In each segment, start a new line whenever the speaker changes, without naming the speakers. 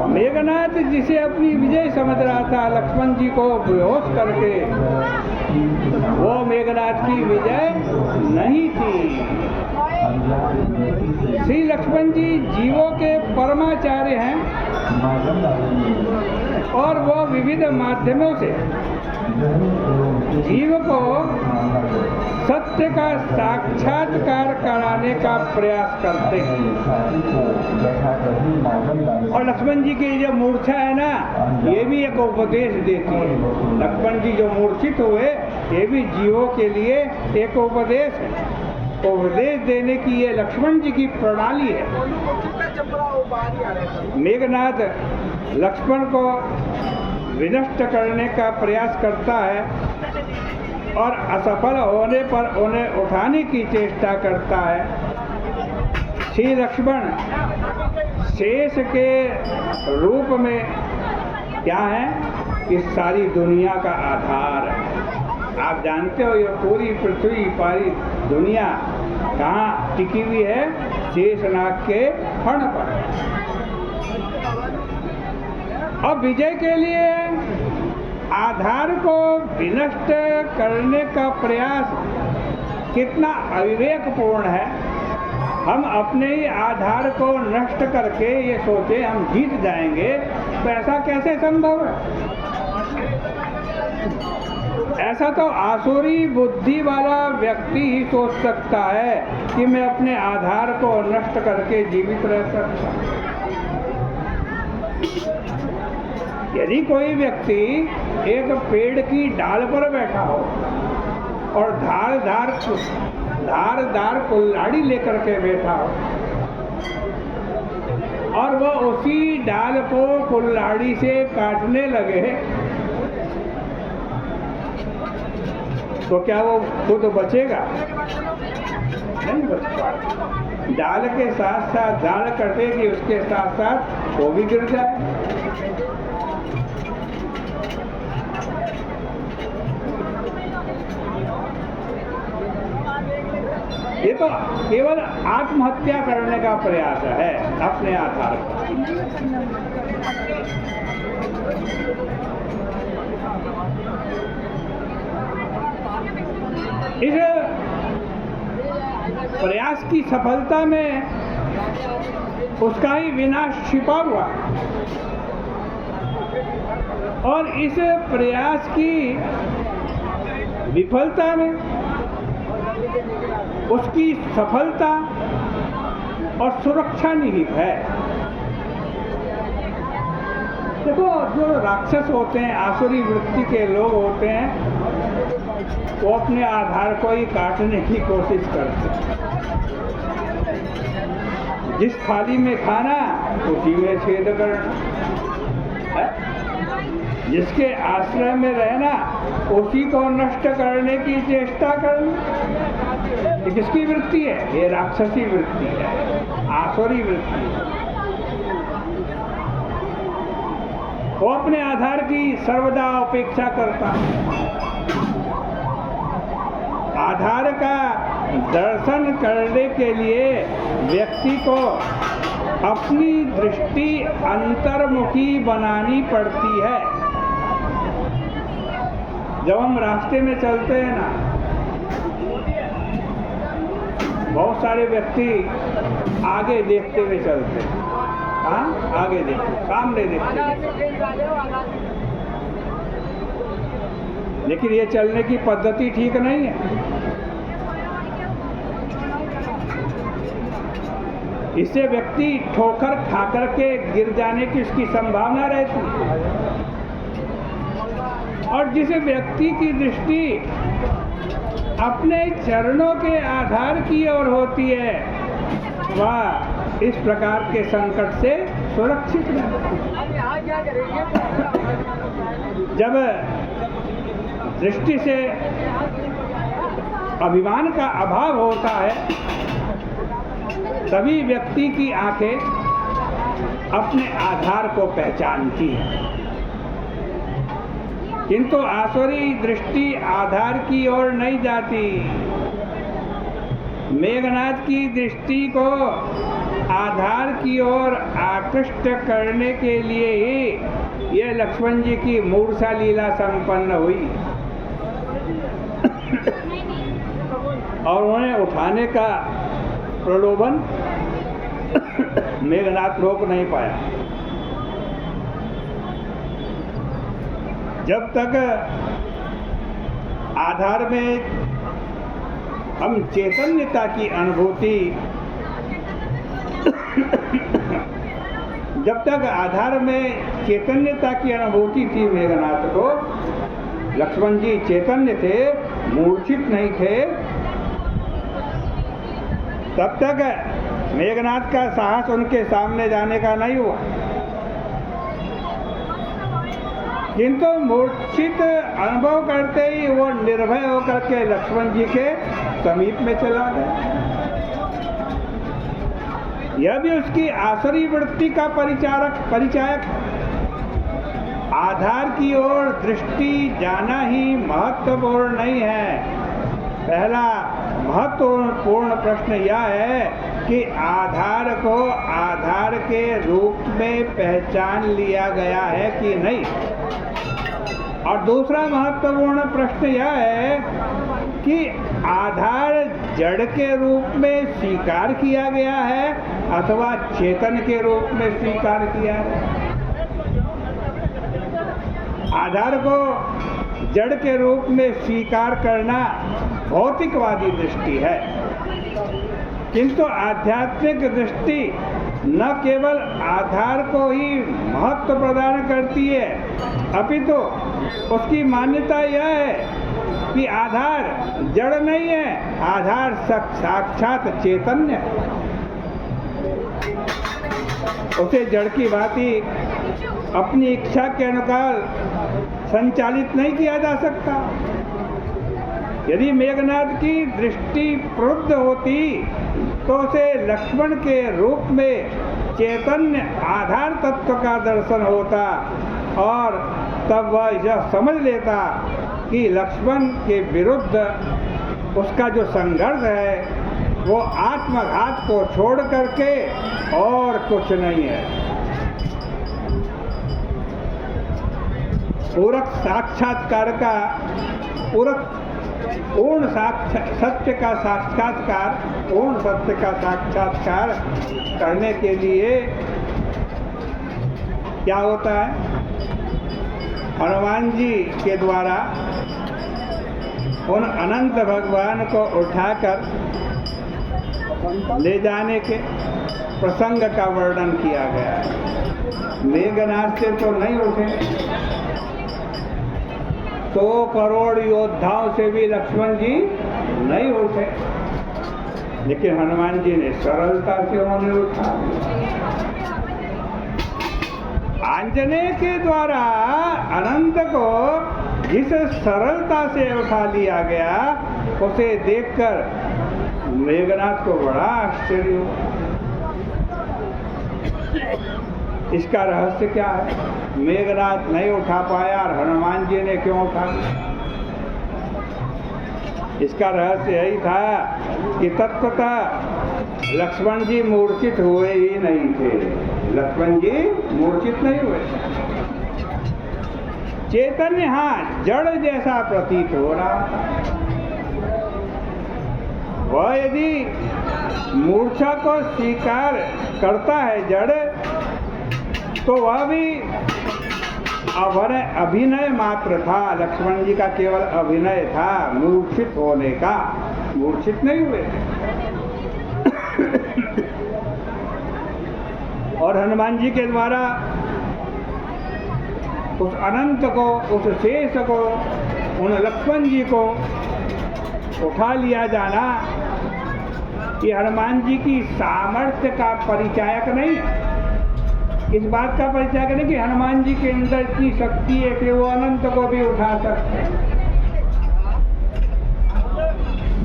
मेघनाथ जिसे अपनी विजय समझ रहा था लक्ष्मण जी को बेहोश करके, वो मेघनाथ की विजय नहीं थी। श्री लक्ष्मण जी जीवों के परमाचार्य हैं और वो विविध माध्यमों से जीव को सत्य का साक्षात्कार कराने का प्रयास करते हैं। और लक्ष्मण जी की जो मूर्छा है ना, ये भी एक उपदेश देती है। लक्ष्मण जी जो मूर्छित हुए, ये भी जीवों के लिए एक उपदेश है। उपदेश देने की ये लक्ष्मण जी की प्रणाली है। मेघनाथ लक्ष्मण को विनष्ट करने का प्रयास करता है और असफल होने पर उन्हें उठाने की चेष्टा करता है। श्री लक्ष्मण शेष के रूप में क्या है, इस सारी दुनिया का आधार है। आप जानते हो ये पूरी पृथ्वी पारी दुनिया कहाँ टिकी हुई है? शेषनाग के फण पर। अब विजय के लिए आधार को विनष्ट करने का प्रयास कितना अविवेकपूर्ण है। हम अपने ही आधार को नष्ट करके ये सोचे हम जीत जाएंगे, तो ऐसा कैसे संभव है? ऐसा तो आसुरी बुद्धि वाला व्यक्ति ही सोच सकता है कि मैं अपने आधार को नष्ट करके जीवित रह सकता हूँ। यदि कोई व्यक्ति एक पेड़ की डाल पर बैठा हो और धारदार कुल्हाड़ी लेकर के बैठा हो और वह उसी डाल को कुल्हाड़ी से काटने लगे, तो क्या वो खुद बचेगा? नहीं बचेगा। डाल के साथ साथ डाल कटेगी, उसके साथ साथ वो भी गिर जाए। ये तो केवल आत्महत्या करने का प्रयास है अपने आधार पर। इस प्रयास की सफलता में उसका ही विनाश छिपा हुआ, और इस प्रयास की विफलता में उसकी सफलता और सुरक्षा निहित है। देखो, जो राक्षस होते हैं, आसुरी वृत्ति के लोग होते हैं, वो अपने आधार को ही काटने की कोशिश करते हैं। जिस थाली में खाना उसी में छेद करना है, जिसके आश्रय में रहना उसी को नष्ट करने की चेष्टा करना। ये किसकी वृत्ति है? ये राक्षसी वृत्ति है, आसुरी वृत्ति है। वो अपने आधार की सर्वदा उपेक्षा करता है। आधार का दर्शन करने के लिए व्यक्ति को अपनी दृष्टि अंतर्मुखी बनानी पड़ती है। जब हम रास्ते में चलते हैं ना, बहुत सारे व्यक्ति आगे देखते हुए चलते हैं। हाँ, आगे देखते, सामने देखते, लेकिन ये चलने की पद्धति ठीक नहीं है। इससे व्यक्ति ठोकर खाकर के गिर जाने की उसकी संभावना रहती है। और जिस व्यक्ति की दृष्टि अपने चरणों के आधार की ओर होती है, वह इस प्रकार के संकट से सुरक्षित रहती है। जब दृष्टि से अभिमान का अभाव होता है, तभी व्यक्ति की आंखें अपने आधार को पहचानती हैं। किंतु आसुरी दृष्टि आधार की ओर नहीं जाती। मेघनाथ की दृष्टि को आधार की ओर आकृष्ट करने के लिए ही ये लक्ष्मण जी की मूर्छा लीला संपन्न हुई और उन्हें उठाने का प्रलोभन मेघनाथ रोक नहीं पाया। जब तक आधार में हम चैतन्यता की अनुभूति जब तक आधार में चैतन्यता की अनुभूति थी मेघनाथ को, लक्ष्मण जी चैतन्य थे, मूर्छित नहीं थे, तब तक मेघनाथ का साहस उनके सामने जाने का नहीं हुआ। किंतु मूर्छित अनुभव करते ही वो निर्भय होकर के लक्ष्मण जी के समीप में चला गया। यह भी उसकी आसुरी वृत्ति का परिचायक। आधार की ओर दृष्टि जाना ही महत्वपूर्ण नहीं है। पहला महत्वपूर्ण प्रश्न यह है कि आधार को आधार के रूप में पहचान लिया गया है कि नहीं। और दूसरा महत्वपूर्ण प्रश्न यह है कि आधार जड़ के रूप में स्वीकार किया गया है अथवा चेतन के रूप में स्वीकार किया है। आधार को जड़ के रूप में स्वीकार करना भौतिकवादी दृष्टि है, किंतु आध्यात्मिक दृष्टि न केवल आधार को ही महत्व प्रदान करती है, अपितु उसकी मान्यता यह है कि आधार जड़ नहीं है, आधार साक्षात चैतन्य है। उसे जड़ की भांति अपनी इच्छा के अनुसार संचालित नहीं किया जा सकता। यदि मेघनाथ की दृष्टि प्रवृत्त होती तो उसे लक्ष्मण के रूप में चैतन्य आधार तत्व का दर्शन होता और तब वह यह समझ लेता कि लक्ष्मण के विरुद्ध उसका जो संघर्ष है वो आत्मघात को छोड़ करके और कुछ नहीं है। पूर्ण साक्षात्कार का पूर्ण सत्य का साक्षात्कार करने के लिए क्या होता है? हनुमान जी के द्वारा उन अनंत भगवान को उठाकर ले जाने के प्रसंग का वर्णन किया गया है। मेघनाथ से तो नहीं उठे, 100 करोड़ योद्धाओं से भी लक्ष्मण जी नहीं उठे, लेकिन हनुमान जी ने सरलता से उन्हें उठा। आंजनेय के द्वारा अनंत को जिस सरलता से उठा लिया गया उसे देखकर मेघनाथ को बड़ा आश्चर्य हुआ। इसका रहस्य क्या है? मेघनाथ नहीं उठा पाया और हनुमान जी ने क्यों उठा लिया? इसका रहस्य यही था कि तत्वतः लक्ष्मण जी मूर्छित हुए ही नहीं थे। लक्ष्मण जी मूर्छित नहीं हुए। चैतन्य हाँ जड़ जैसा प्रतीत हो रहा था। वह यदि मूर्छा को स्वीकार करता है जड़, तो वह भी अभिनय मात्र था। लक्ष्मण जी का केवल अभिनय था मूर्छित होने का, मूर्छित नहीं हुए। और हनुमान जी के द्वारा उस अनंत को, उस शेष को, उन लक्ष्मण जी को उठा लिया जाना ये हनुमान जी की सामर्थ्य का परिचायक नहीं है। इस बात का परिचायक नहीं कि हनुमान जी के अंदर इतनी शक्ति है कि वो अनंत को भी उठा सकते हैं।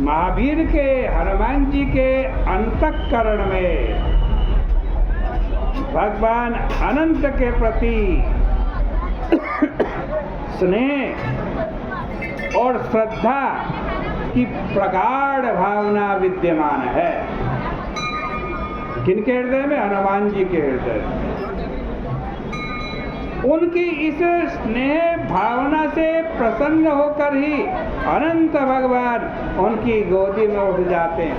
महावीर के, हनुमान जी के अंतःकरण में भगवान अनंत के प्रति स्नेह और श्रद्धा की प्रगाढ़ भावना विद्यमान है। किनके हृदय में? हनुमान जी के हृदय में। उनकी इस स्नेह भावना से प्रसन्न होकर ही अनंत भगवान उनकी गोदी में उठ जाते हैं।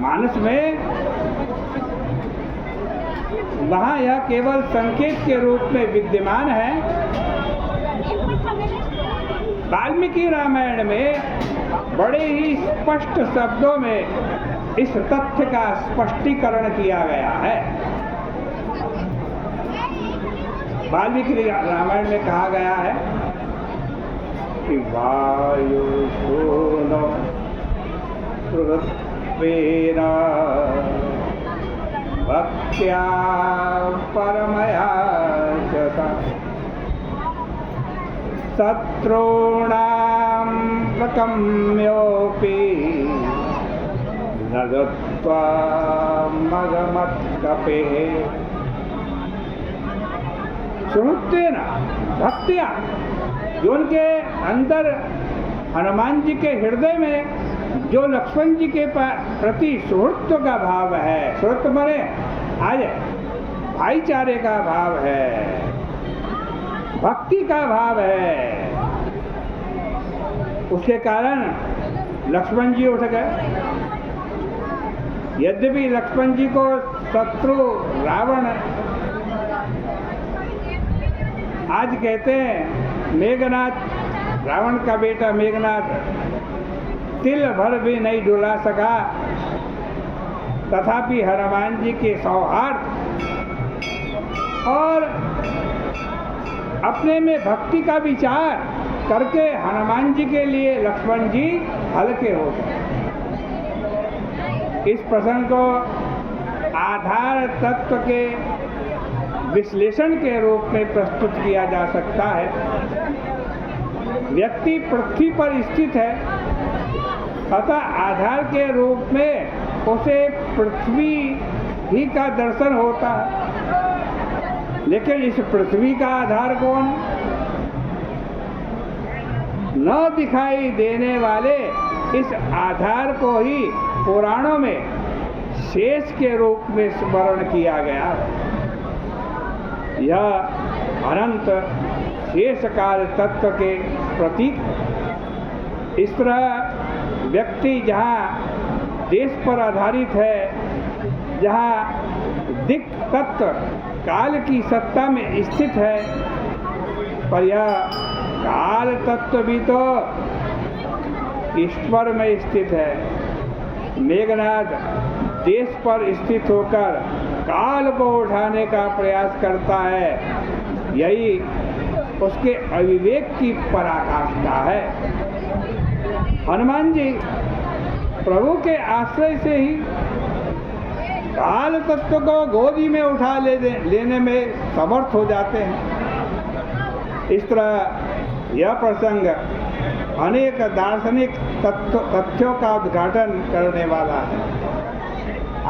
मानस में वहाँ यह केवल संकेत के रूप में विद्यमान है। वाल्मीकि रामायण में बड़े ही स्पष्ट शब्दों में इस तथ्य का स्पष्टीकरण किया गया है। वाल्मीकि रामायण में कहा गया है कि वायु सोनो पृथ्वीना भक्त्या परमया च शत्रूणां प्रकम्योऽपि न दत्त्वा मगमत्कपेः सुहृत्तेन भक्त्या, जो उनके अंदर हनुमान जी के हृदय में जो लक्ष्मण जी के प्रति सुहृत्व का भाव है, सुहृत्व माने आज भाईचारे का भाव है, भक्ति का भाव है, उसके कारण लक्ष्मण जी उठ गए। यद्यपि लक्ष्मण जी को शत्रु रावण आज कहते हैं, मेघनाथ, रावण का बेटा मेघनाथ तिल भर भी नहीं डुला सका, तथापि हनुमान जी के सौहार्द और अपने में भक्ति का विचार करके हनुमान जी के लिए लक्ष्मण जी हल्के हो गए। इस प्रसंग को आधार तत्व के विश्लेषण के रूप में प्रस्तुत किया जा सकता है। व्यक्ति पृथ्वी पर स्थित है, अतः आधार के रूप में उसे पृथ्वी ही का दर्शन होता है। लेकिन इस पृथ्वी का आधार कौन? न दिखाई देने वाले इस आधार को ही पुराणों में शेष के रूप में स्मरण किया गया है। यह अनंत शेष काल तत्व के प्रतीक। इस तरह व्यक्ति जहाँ देश पर आधारित है, जहाँ दिक् तत्व काल की सत्ता में स्थित है, पर यह काल तत्व भी तो ईश्वर में स्थित है। मेघनाथ देश पर स्थित होकर काल को उठाने का प्रयास करता है, यही उसके अविवेक की पराकाष्ठा है। हनुमान जी प्रभु के आश्रय से ही काल तत्व को गोदी में उठा लेने में समर्थ हो जाते हैं। इस तरह यह प्रसंग अनेक दार्शनिक तथ्यों का उद्घाटन करने वाला है।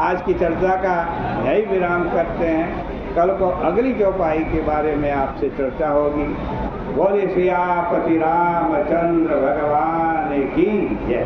आज की चर्चा का यही विराम करते हैं। कल को अगली चौपाई के बारे में आपसे चर्चा होगी। बोले सियापति रामचंद्र भगवान की जय।